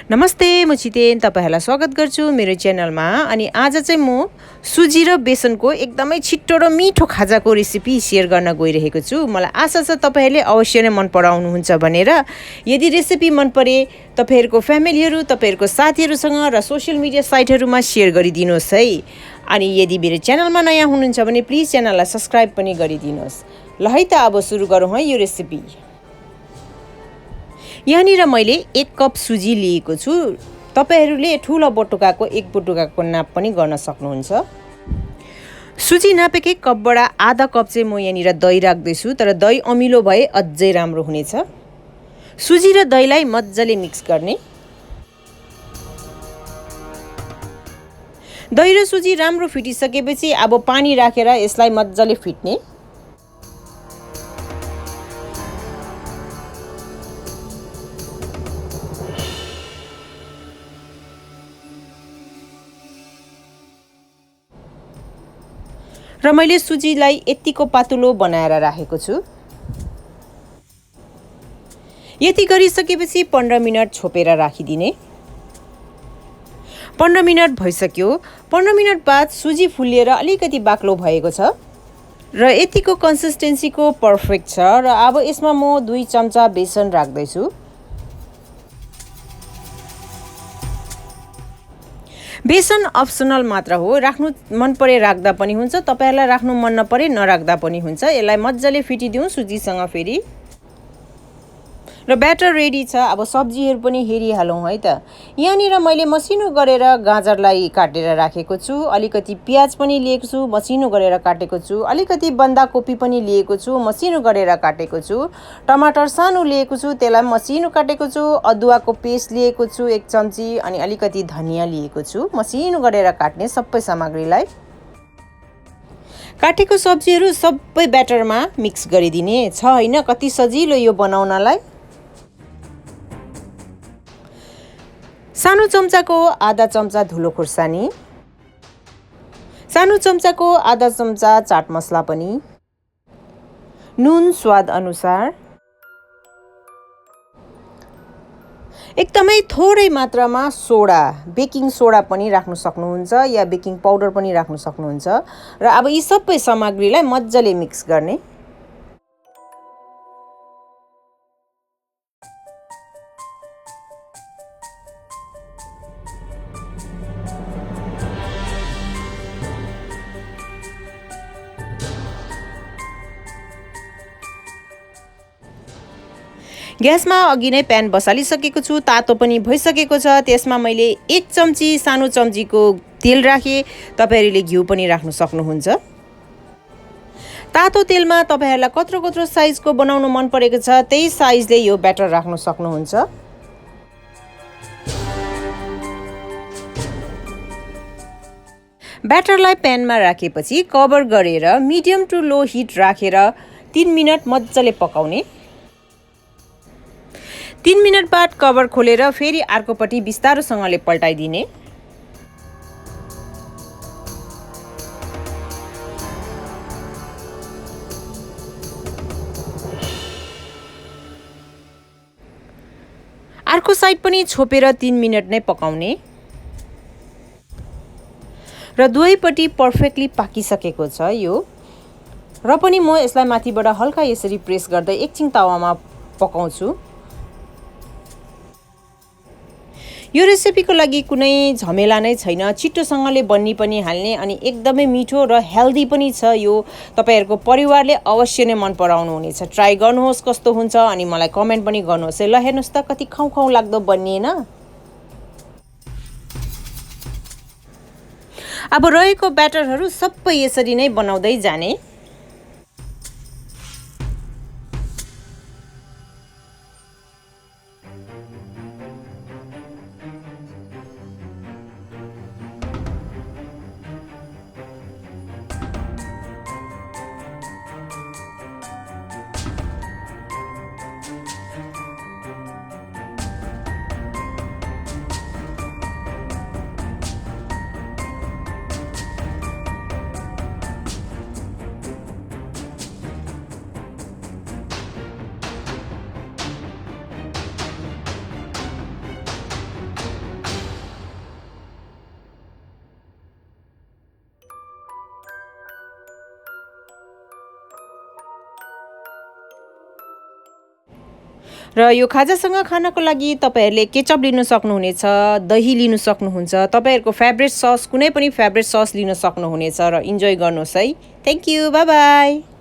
नमस्ते म छितेन तपाईहरुलाई स्वागत गर्छु मेरो च्यानलमा। अनि आज चाहिँ म सुजी र बेसनको एकदमै छिट्टो र मिठो खाजाको रेसिपी शेयर गर्न गइरहेको छु। मलाई आशा छ तपाईहरुले अवश्य नै मन पराउनुहुन्छ भनेर। यदि रेसिपी मन परे तपाईहरुको फ्यामिलीहरु, तपाईहरुको साथीहरुसँग र सोशल मिडिया साइटहरुमा शेयर गरिदिनुहोस् है। अनि यदि मेरो च्यानलमा नयाँ हुनुहुन्छ भने प्लिज च्यानललाई सब्स्क्राइब पनि गरिदिनुहोस्। ल है त अब सुरु गरौँ है यो रेसिपी। यहाँनिर मैले 1 कप सुजी लिएको छु। तपाईहरुले ठूलो बटुकाको 1 बटुकाको नाप पनि गर्न सक्नुहुन्छ। सुजी नापेकै कपबाट आधा कप चाहिँ म यहाँनिर दही राख्दै छु, तर दही अमिलो भए अझै राम्रो हुनेछ। सुजी र दहीलाई मज्जाले मिक्स गर्ने। दही र सुजी राम्रो फिटिसकेपछि अब पानी राखेर यसलाई मज्जाले फिट्ने। र मैले सुजीलाई यतिको पातलो बनाएर राखेको छु। यति गरिसकेपछि 15 मिनेट छोपेर राखिदिने। 15 मिनेट भइसक्यो। 15 मिनेट बाद सुजी फुलिएर अलिकति बाक्लो भएको छ र यतिको कन्सिस्टेन्सीको पर्फेक्ट छ। र अब यसमा म 2 चम्चा बेसन राख्दै छु। बेसन अप्सनल मात्र हो, राख्नु मन परे राख्दा पनि हुन्छ, तपाईहरुलाई राख्नु मन नपरे नराख्दा पनि हुन्छ। यसलाई मज्जाले फिटिदिउँ सुजीसँग फेरि। र ब्याटर रेडी छ। अब सब्जीहरु पनि हेरिहालौं है त। यहाँनिर मैले मसिनो गरेर गाजरलाई काटेर राखेको छु, अलिकति प्याज पनि लिएको छु, मसिनो गरेर काटेको छु, अलिकति बन्दाकोपी पनि लिएको छु, मसिनो गरेर काटेको छु, टमाटर सानो लिएको छु, त्यसलाई मसिनो काटेको छु, अदुवाको पेस्ट लिएको छु 1 चम्ची, अनि अलिकति धनिया लिएको छु, मसिनो गरेर काट्ने सबै सामग्रीलाई। काटेको सब्जीहरु सबै ब्याटरमा मिक्स गरिदिने छ हैन। कति सजिलो यो बनाउनलाई। सानो चम्चाको आधा चम्चा धुलो खुर्सानी, सानो चम्चाको आधा चम्चा चाट मसला पनि, नुन स्वाद अनुसार, एकदमै थोरै मात्रामा सोडा, बेकिङ सोडा पनि राख्न सक्नुहुन्छ या बेकिङ पाउडर पनि राख्न सक्नुहुन्छ। र अब यी सबै सामग्रीलाई मज्जाले मिक्स गर्ने। ग्यासमा अघि नै प्यान बसालिसकेको छु, तातो पनि भइसकेको छ। त्यसमा मैले 1 चम्ची सानो चम्चीको तेल राखे। तपाईहरुले घिउ पनि राख्न सक्नुहुन्छ। तातो तेलमा तपाईहरुलाई कत्रो कत्रो साइजको बनाउन मन परेको छ त्यही साइजले यो ब्याटर राख्न सक्नुहुन्छ। ब्याटरलाई प्यानमा राखेपछि कभर गरेर मिडियम टु लो हिट राखेर 3 मिनेट मज्जाले पकाउने। 3 मिनेट बाद कभर खोलेर फेरि अर्कोपट्टि बिस्तारोसँगले पल्टाइदिने। अर्को साइड पनि छोपेर 3 मिनेट नै पकाउने। र दुवैपट्टि पर्फेक्टली पाकिसकेको छ यो। र पनि म यसलाई माथिबाट हल्का यसरी प्रेस गर्दै एकछिन तावामा पकाउँछु। यो रेसिपीको लागि कुनै झमेला नै छैन, छिटोसँगले बन्नी पनि हाल्ने अनि एकदमै मिठो र हेल्दी पनि छ यो। तपाईहरुको परिवारले अवश्य नै मन पराउनु हुनेछ। ट्राई गर्नुहोस् कस्तो हुन्छ अनि मलाई कमेन्ट पनि गर्नुहोस्। ल हेर्नुस् त कति खाउ लाग्दो बनिएन। अब रहेको ब्याटरहरु सबै यसरी नै बनाउँदै जाने। र यो खाजासँग खानको लागि तपाईहरुले केचप लिन सक्नुहुनेछ, दही लिन सक्नुहुन्छ, तपाईहरुको फेभरेट सस कुनै पनि फेभरेट सस लिन सक्नुहुनेछ र इन्जोय गर्नुहोस् है। Thank you, bye bye.